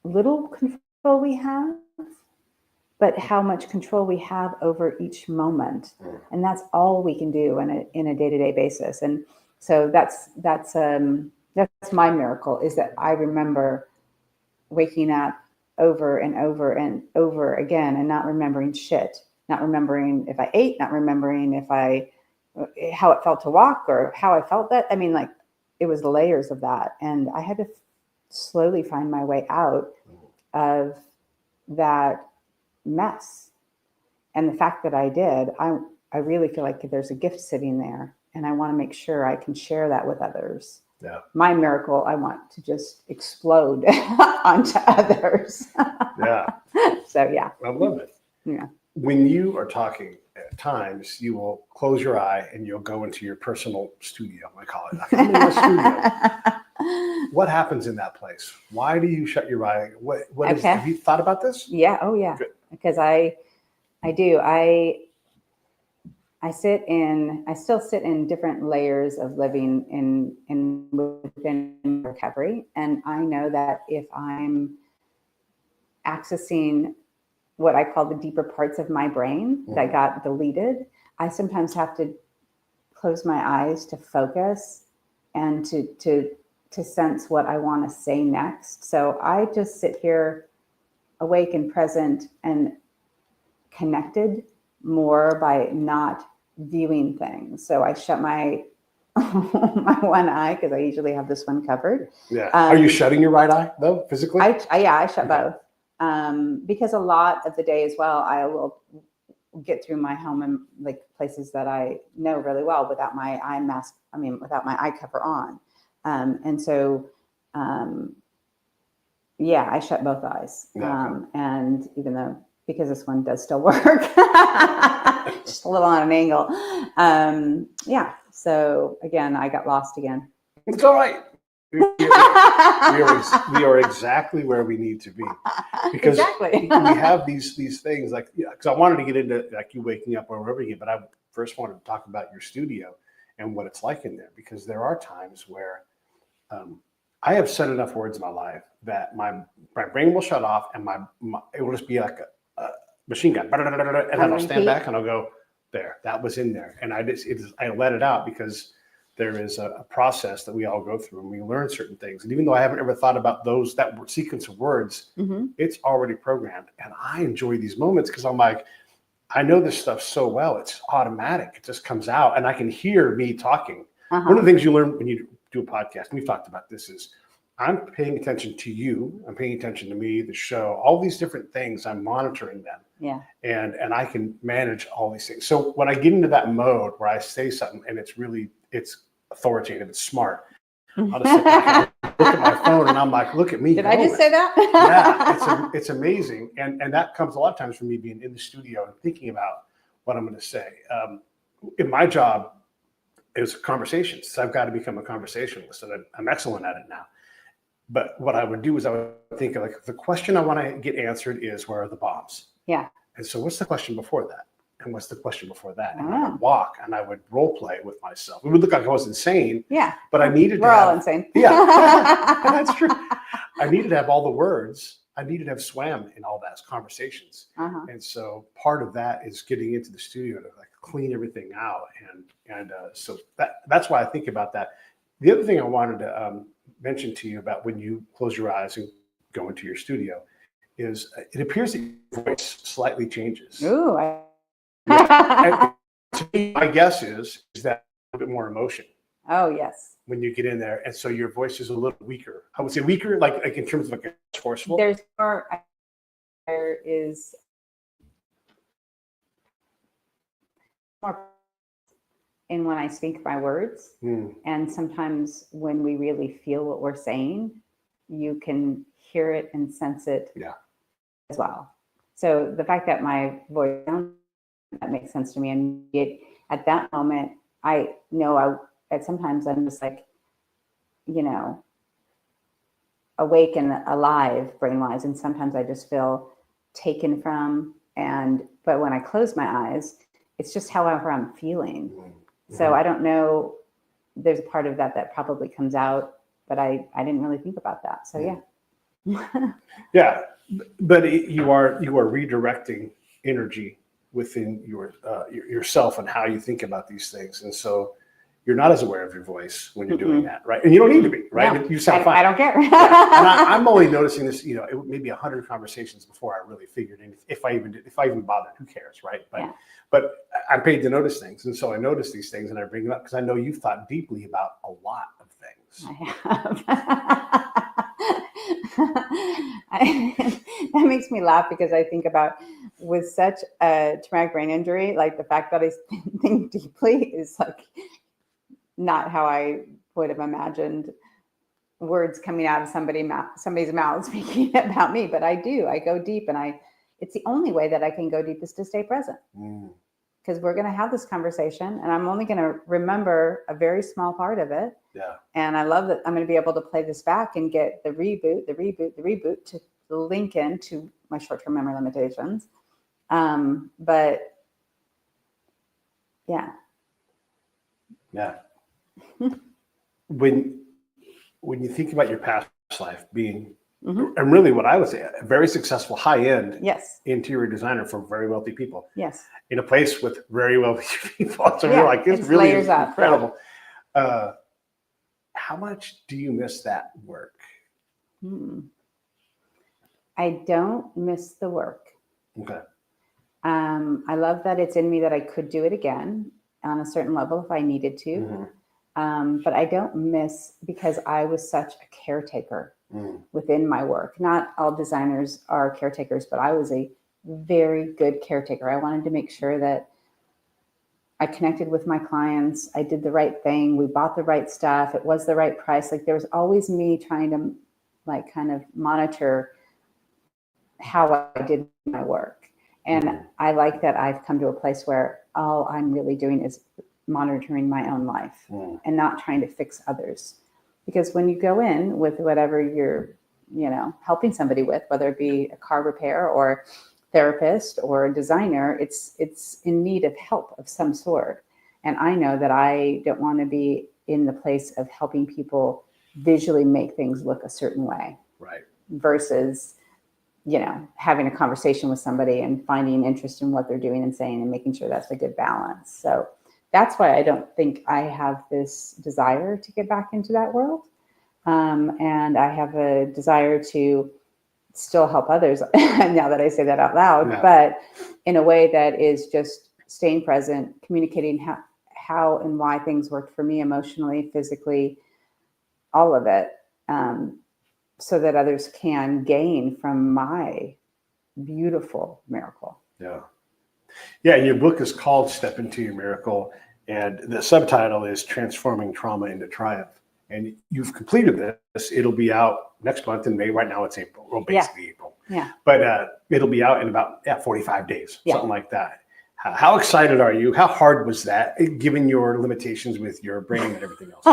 little control we have, but how much control we have over each moment. And that's all we can do in a day-to-day basis. And so that's my miracle, is that I remember waking up over and over and over again and not remembering shit, not remembering if I ate, not remembering how it felt to walk or how I felt that. I mean, like, it was layers of that. And I had to slowly find my way out of that mess. And the fact that I did, I really feel like there's a gift sitting there, and I want to make sure I can share that with others. Yeah. My miracle, I want to just explode onto others. Yeah. So, yeah. I love it. Yeah. When you are talking, at times you will close your eye and you'll go into your personal studio. I call it. I'm in my studio. What happens in that place? Why do you shut your eye? Have you thought about this? Yeah. Oh, yeah. Good. Because I do. I still sit in different layers of living within recovery. And I know that if I'm accessing what I call the deeper parts of my brain that got deleted, I sometimes have to close my eyes to focus and to sense what I want to say next. So I just sit here awake and present and connected more by not viewing things. So I shut my one eye, because I usually have this one covered. Yeah. Are you shutting your right eye though, physically? I shut both. because a lot of the day as well, I will get through my home and like places that I know really well without my eye mask. I mean, without my eye cover on. And so, yeah, I shut both eyes. And even though, because this one does still work, just a little on an angle. Yeah. So again, I got lost again. It's all right. We are exactly where we need to be, because Exactly. we have these things like, because I wanted to get into like you waking up or wherever you get, but I first wanted to talk about your studio and what it's like in there, because there are times where I have said enough words in my life that my brain will shut off and it will just be like a machine gun, and then I'll stand back and I'll go, there, that was in there, and I let it out, because there is a process that we all go through and we learn certain things. And even though I haven't ever thought about that sequence of words, it's already programmed. And I enjoy these moments because I'm like, I know this stuff so well. It's automatic. It just comes out and I can hear me talking. One of the things you learn when you do a podcast, and we've talked about this, is I'm paying attention to you. I'm paying attention to me, the show, all these different things. I'm monitoring them. Yeah. And I can manage all these things. So when I get into that mode where I say something and it's authoritative, it's smart, I'll just sit back and look at my phone and I'm like, look at me. Did I just say that? Yeah, it's amazing. And that comes a lot of times from me being in the studio and thinking about what I'm going to say. In my job is conversations. So I've got to become a conversationalist, and I'm excellent at it now. But what I would do is I would think like, the question I want to get answered is, where are the bombs? Yeah. And so what's the question before that? And what's the question before that? And I would walk and I would role play with myself. It would look like I was insane. Yeah. But I needed We're all insane. Yeah. That's true. I needed to have all the words. I needed to have swam in all those conversations. And so part of that is getting into the studio to like clean everything out. And so that's why I think about that. The other thing I wanted to mention to you about when you close your eyes and go into your studio is it appears that your voice slightly changes. Ooh, And to me, my guess is that a bit more emotion. Oh, yes. When you get in there. And so your voice is a little weaker. I would say weaker, like in terms of like forceful. There is more in when I speak my words. And sometimes when we really feel what we're saying, you can hear it and sense it as well. So the fact that my voice, that makes sense to me. And at that moment, I know sometimes I'm just like, awake and alive brain-wise. And sometimes I just feel taken from, but when I close my eyes, it's just however I'm feeling. So I don't know, there's a part of that probably comes out, but I didn't really think about that. So yeah. Yeah, but you are redirecting energy within yourself and how you think about these things. And so you're not as aware of your voice when you're doing that, right? And you don't need to be, right? No, you sound fine. I don't care. And I'm only noticing this, maybe 100 conversations before I really figured in, if I even bothered, who cares, right? But I'm paid to notice things. And so I notice these things and I bring them up because I know you've thought deeply about a lot of things. I have. That makes me laugh because I think about, with such a traumatic brain injury, like the fact that I think deeply is like not how I would have imagined words coming out of somebody's mouth speaking about me. But I do. I go deep, and it's the only way that I can go deep is to stay present. Because we're going to have this conversation, and I'm only going to remember a very small part of it. Yeah. And I love that I'm going to be able to play this back and get the reboot to link into my short-term memory limitations. But yeah. Yeah. When you think about your past life being, and really what I would say, a very successful high-end interior designer for very wealthy people. Yes. In a place with very wealthy people. So you're like, it's really incredible. How much do you miss that work? I don't miss the work. Okay. I love that it's in me that I could do it again on a certain level if I needed to. But I don't miss, because I was such a caretaker within my work. Not all designers are caretakers, but I was a very good caretaker. I wanted to make sure that I connected with my clients. I did the right thing. We bought the right stuff. It was the right price. Like, there was always me trying to like kind of monitor how I did my work. And I like that I've come to a place where all I'm really doing is monitoring my own life and not trying to fix others. Because when you go in with whatever you're, helping somebody with, whether it be a car repair or therapist or a designer, it's in need of help of some sort. And I know that I don't want to be in the place of helping people visually make things look a certain way. Right. Versus, having a conversation with somebody and finding interest in what they're doing and saying and making sure that's a good balance. So that's why I don't think I have this desire to get back into that world. And I have a desire to still help others now that I say that out loud, but in a way that is just staying present, communicating how and why things worked for me emotionally, physically, all of it, so that others can gain from my beautiful miracle. Yeah. Yeah. Your book is called Step Into Your Miracle, and the subtitle is Transforming Trauma into Triumph. And you've completed this. It'll be out next month in May. Right now it's April. Well, basically April. Yeah. But it'll be out in about 45 days, something like that. How excited are you? How hard was that, given your limitations with your brain and everything else?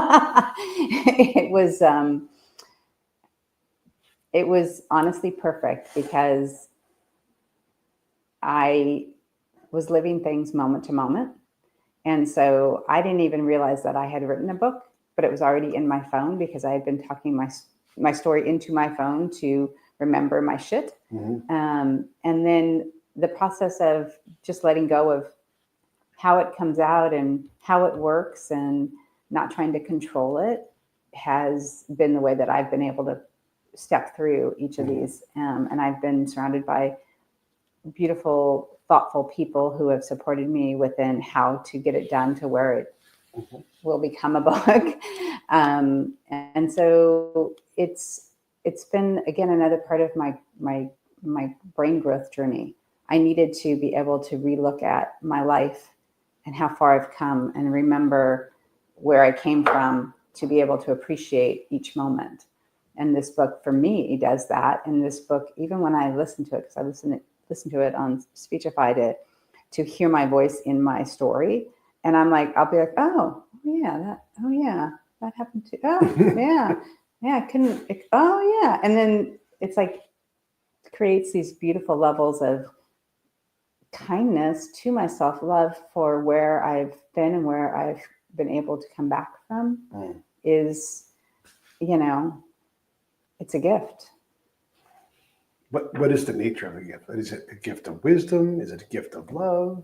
It was honestly perfect, because I was living things moment to moment. And so I didn't even realize that I had written a book, but it was already in my phone, because I had been talking my story into my phone to remember my shit. And then the process of just letting go of how it comes out and how it works and not trying to control it has been the way that I've been able to step through each of these. And I've been surrounded by beautiful, thoughtful people who have supported me within how to get it done to where it will become a book. And so it's been, again, another part of my brain growth journey. I needed to be able to relook at my life and how far I've come and remember where I came from to be able to appreciate each moment. And this book for me does that. And this book, even when I listen to it, because I listen to it on Speechify to hear my voice in my story. And I'm like, I'll be like, that happened to, I couldn't, And then it's like, creates these beautiful levels of kindness to myself, love for where I've been and where I've been able to come back from is, it's a gift. What is the nature of a gift? Is it a gift of wisdom? Is it a gift of love?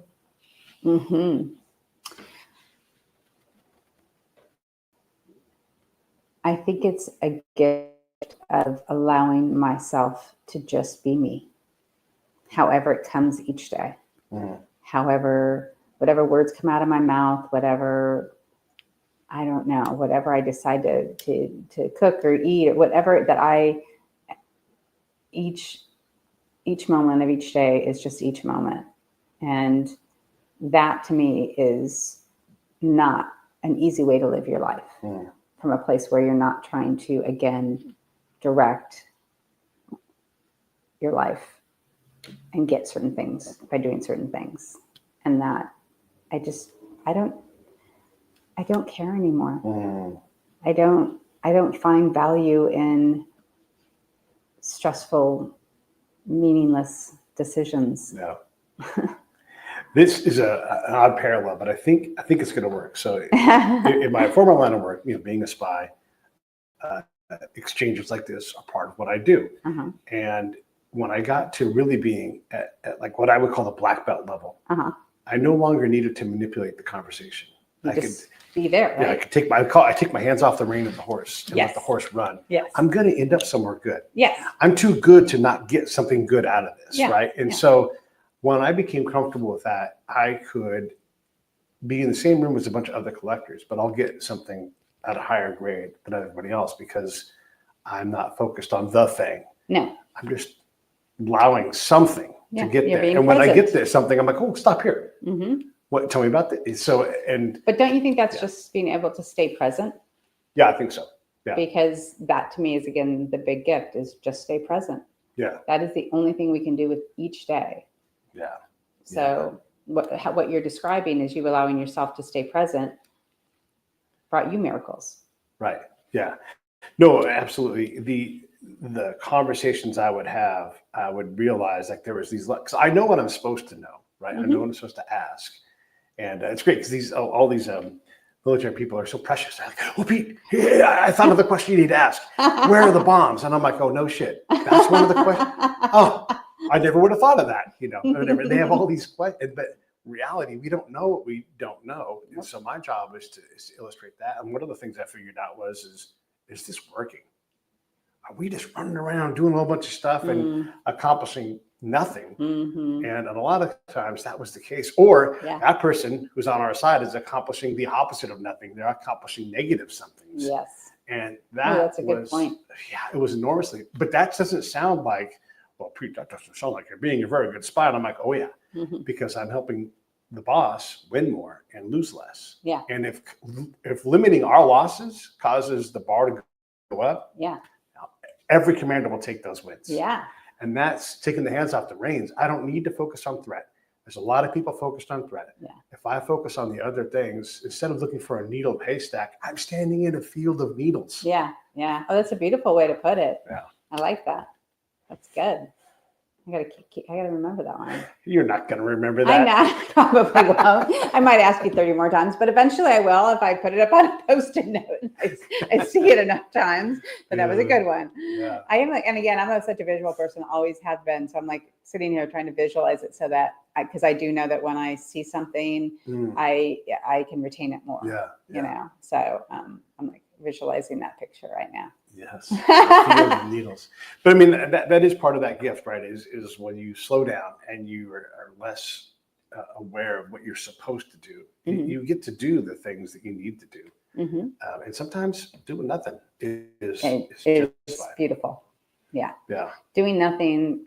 I think it's a gift of allowing myself to just be me, however it comes each day. However, whatever words come out of my mouth, whatever, I don't know, whatever I decide to cook or eat, or whatever that each moment of each day is just each moment. And that to me is not an easy way to live your life, from a place where you're not trying to, again, direct your life and get certain things by doing certain things. And that I don't care anymore. I don't find value in stressful, meaningless decisions. No. This is an odd parallel, but I think it's going to work. So in my former line of work, being a spy, exchanges like this are part of what I do. And when I got to really being at like what I would call the black belt level, I no longer needed to manipulate the conversation. I could be there, right? Yeah, I take my hands off the rein of the horse and let the horse run. Yes. I'm going to end up somewhere good. Yes. I'm too good to not get something good out of this, right? And so when I became comfortable with that, I could be in the same room as a bunch of other collectors, but I'll get something at a higher grade than everybody else because I'm not focused on the thing. No. I'm just allowing something to get there. And when I get there something, I'm like, oh, stop here. Mm-hmm. What? Tell me about that. So, but don't you think that's just being able to stay present? Yeah, I think so. Yeah. Because that to me is, again, the big gift is just stay present. Yeah. That is the only thing we can do with each day. Yeah. So what you're describing is you allowing yourself to stay present brought you miracles. Right. Yeah. No, absolutely. The conversations I would have, I would realize like there was these, because I know what I'm supposed to know, right? Mm-hmm. I know what I'm supposed to ask. And it's great because all these military people are so precious. They're like, oh, Pete, I thought of the question you need to ask. Where are the bombs? And I'm like, oh, no shit. That's one of the questions. Oh, I never would have thought of that. Whatever. They have all these questions, but reality, we don't know what we don't know. And so my job is to illustrate that. And one of the things I figured out is this working? Are we just running around doing a whole bunch of stuff and accomplishing nothing? Mm-hmm. And a lot of times that was the case. Or that person who's on our side is accomplishing the opposite of nothing. They're accomplishing negative somethings. Yes. And that's a good point. Yeah, it was enormously. But that doesn't sound like, well, Pete, that doesn't sound like you're being a very good spy. And I'm like, oh, yeah, because I'm helping the boss win more and lose less. Yeah. And if limiting our losses causes the bar to go up, every commander will take those wins. Yeah. And that's taking the hands off the reins. I don't need to focus on threat. There's a lot of people focused on threat. Yeah. If I focus on the other things, instead of looking for a needle haystack, I'm standing in a field of needles. Yeah. Yeah. Oh, that's a beautiful way to put it. Yeah. I like that. That's good. I gotta remember that one. You're not gonna remember that. I know, probably won't. I might ask you 30 more times, but eventually I will if I put it up on a post-it note. I see it enough times, but that was a good one. Yeah. I am like, and again, I'm such a visual person, always have been. So I'm like sitting here trying to visualize it so that because I do know that when I see something, I can retain it more. Yeah. You know, so I'm like visualizing that picture right now. Yes, field of needles. But I mean, that is part of that gift, right? Is when you slow down and you are less aware of what you're supposed to do. You get to do the things that you need to do, and sometimes doing nothing is beautiful. Yeah, yeah. Doing nothing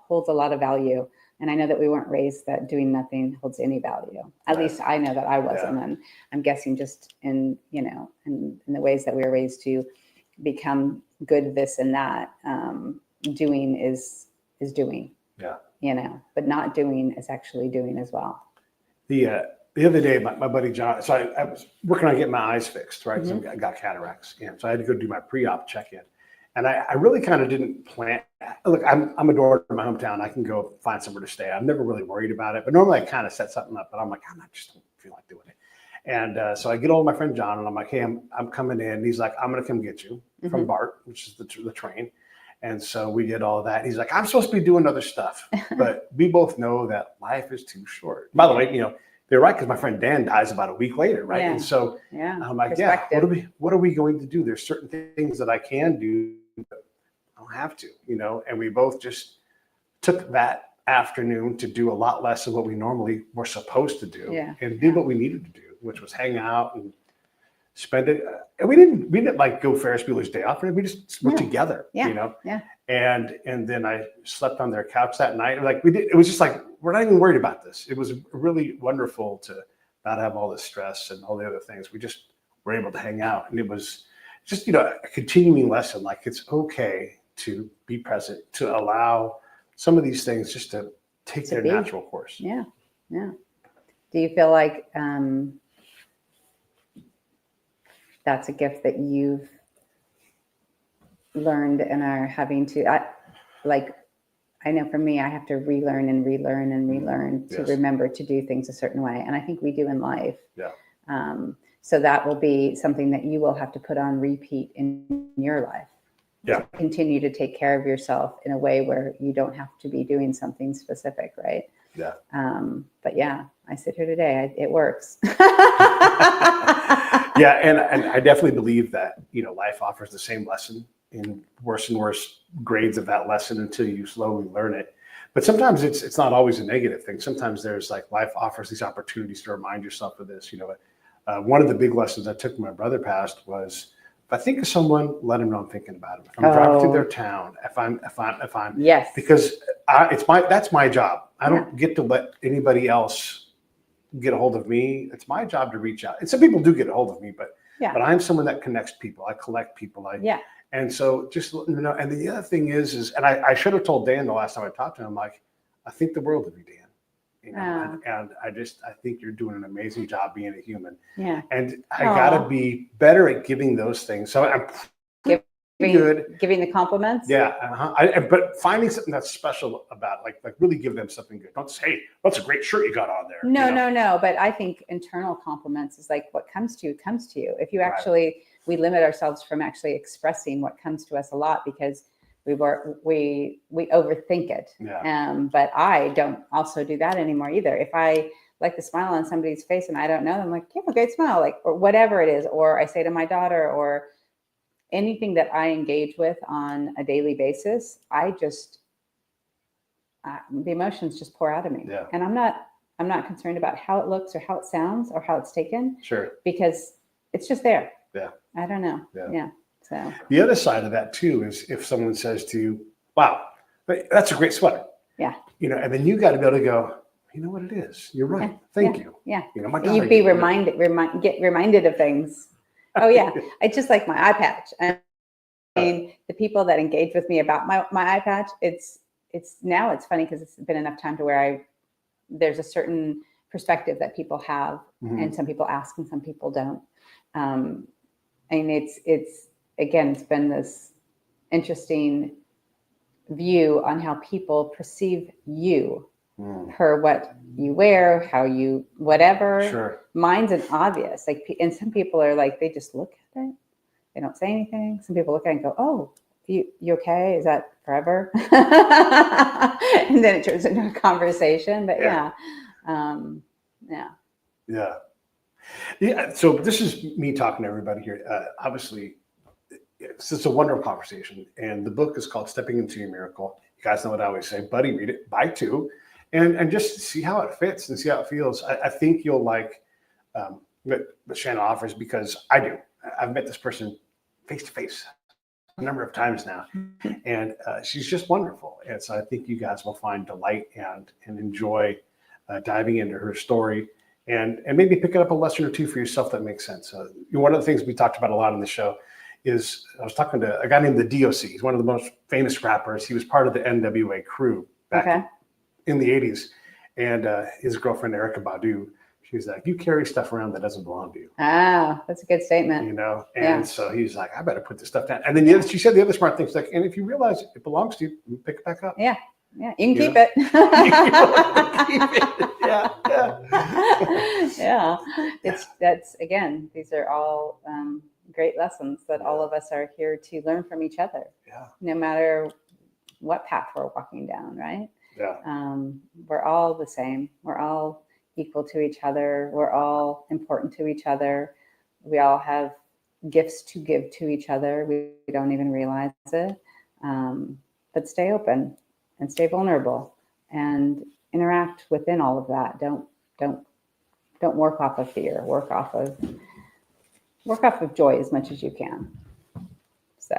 holds a lot of value, and I know that we weren't raised that doing nothing holds any value. At least I know that I wasn't, and I'm guessing just in in the ways that we were raised to become good this and that, doing is doing, but not doing is actually doing as well. The other day, my buddy John, so I was working on getting my eyes fixed, right? So I got cataracts, and so I had to go do my pre-op check-in, and I really kind of didn't plan. Look, I'm a door in my hometown. I can go find somewhere to stay. I'm never really worried about it, but normally I kind of set something up, but I'm like, I just don't feel like doing it. And so I get hold of my friend John, and I'm like, hey, I'm coming in. And he's like, I'm going to come get you from BART, which is the train. And so we did all of that. He's like, I'm supposed to be doing other stuff. But we both know that life is too short. By the way, they're right, because my friend Dan dies about a week later, right? And so I'm like, what are we going to do? There's certain things that I can do, but I don't have to, And we both just took that afternoon to do a lot less of what we normally were supposed to do and did what we needed to do, which was hang out and spend it. And we didn't like go Ferris Bueller's Day Off. We just were together, And then I slept on their couch that night. Like it was just like, we're not even worried about this. It was really wonderful to not have all this stress and all the other things. We just were able to hang out. And it was just, a continuing lesson. Like it's okay to be present, to allow some of these things just to take their natural course. Yeah. Yeah. Do you feel like that's a gift that you've learned and are having to, I know for me, I have to relearn to remember to do things a certain way. And I think we do in life. Yeah. So that will be something that you will have to put on repeat in your life. Yeah. To continue to take care of yourself in a way where you don't have to be doing something specific, right? Yeah. But yeah, I sit here today. It works. Yeah, and I definitely believe that life offers the same lesson in worse and worse grades of that lesson until you slowly learn it. But sometimes it's not always a negative thing. Sometimes there's like life offers these opportunities to remind yourself of this. One of the big lessons I took when my brother passed was, if I think of someone, let them know I'm thinking about them. If I'm driving through their town, if I'm Yes. because that's my job. I don't get to let anybody else get a hold of me. It's my job to reach out. And some people do get a hold of me, but I'm someone that connects people. I collect people. And so just letting them know. And the other thing is, and I should have told Dan the last time I talked to him, like, I think the world of you, Dan. And I think you're doing an amazing job being a human. Yeah. And I gotta be better at giving those things. So I'm giving the compliments. Yeah. But finding something that's special about it, like really give them something good. Don't say, hey, that's a great shirt you got on there. No. But I think internal compliments is like what comes to you comes to you. If you actually, we limit ourselves from actually expressing what comes to us a lot because we overthink it. But I don't also do that anymore either. If I like the smile on somebody's face and I don't know them, like, you have a great smile, like, or whatever it is, or I say to my daughter, or anything that I engage with on a daily basis, the emotions just pour out of me. And I'm not concerned about how it looks or how it sounds or how it's taken. Sure. Because it's just there. Yeah. I don't know. Yeah. So the other side of that too is if someone says to you, wow, that's a great sweater. Yeah. And then you got to be able to go, you know what it is. You're right. Thank you. Yeah. My daughter, you'd be get reminded of things. Oh yeah. It's just like my eye patch. I mean, the people that engage with me about my eye patch, it's funny because it's been enough time to where there's a certain perspective that people have, and some people ask and some people don't. And it's been this interesting view on how people perceive you per what you wear, how you, whatever. Sure. Mine's an obvious, and some people are like, they just look at it. They don't say anything. Some people look at it and go, oh, you okay? Is that forever? And then it turns into a conversation, but yeah. So this is me talking to everybody here. Obviously, it's a wonderful conversation. And the book is called Stepping Into Your Miracle. You guys know what I always say, buddy, read it, buy two, and just see how it fits and see how it feels. I think you'll like what Shannon offers, because I do. I've met this person face to face a number of times now, and she's just wonderful. And so I think you guys will find delight and enjoy diving into her story, and maybe picking up a lesson or two for yourself that makes sense. One of the things we talked about a lot on the show is I was talking to a guy named the DOC. He's one of the most famous rappers. He was part of the NWA crew back in the 80s. And his girlfriend, Erykah Badu, she's like, you carry stuff around that doesn't belong to you. Ah, that's a good statement. And so he's like, I better put this stuff down. And then she said the other smart thing, she's like, and if you realize it belongs to you, pick it back up. Yeah, you can keep it. That's again, these are all great lessons that all of us are here to learn from each other. No matter what path we're walking down, right? We're all the same. We're all equal to each other. We're all important to each other. We all have gifts to give to each other. We don't even realize it. But stay open and stay vulnerable and interact within all of that. Don't work off of fear. Work off of joy as much as you can. So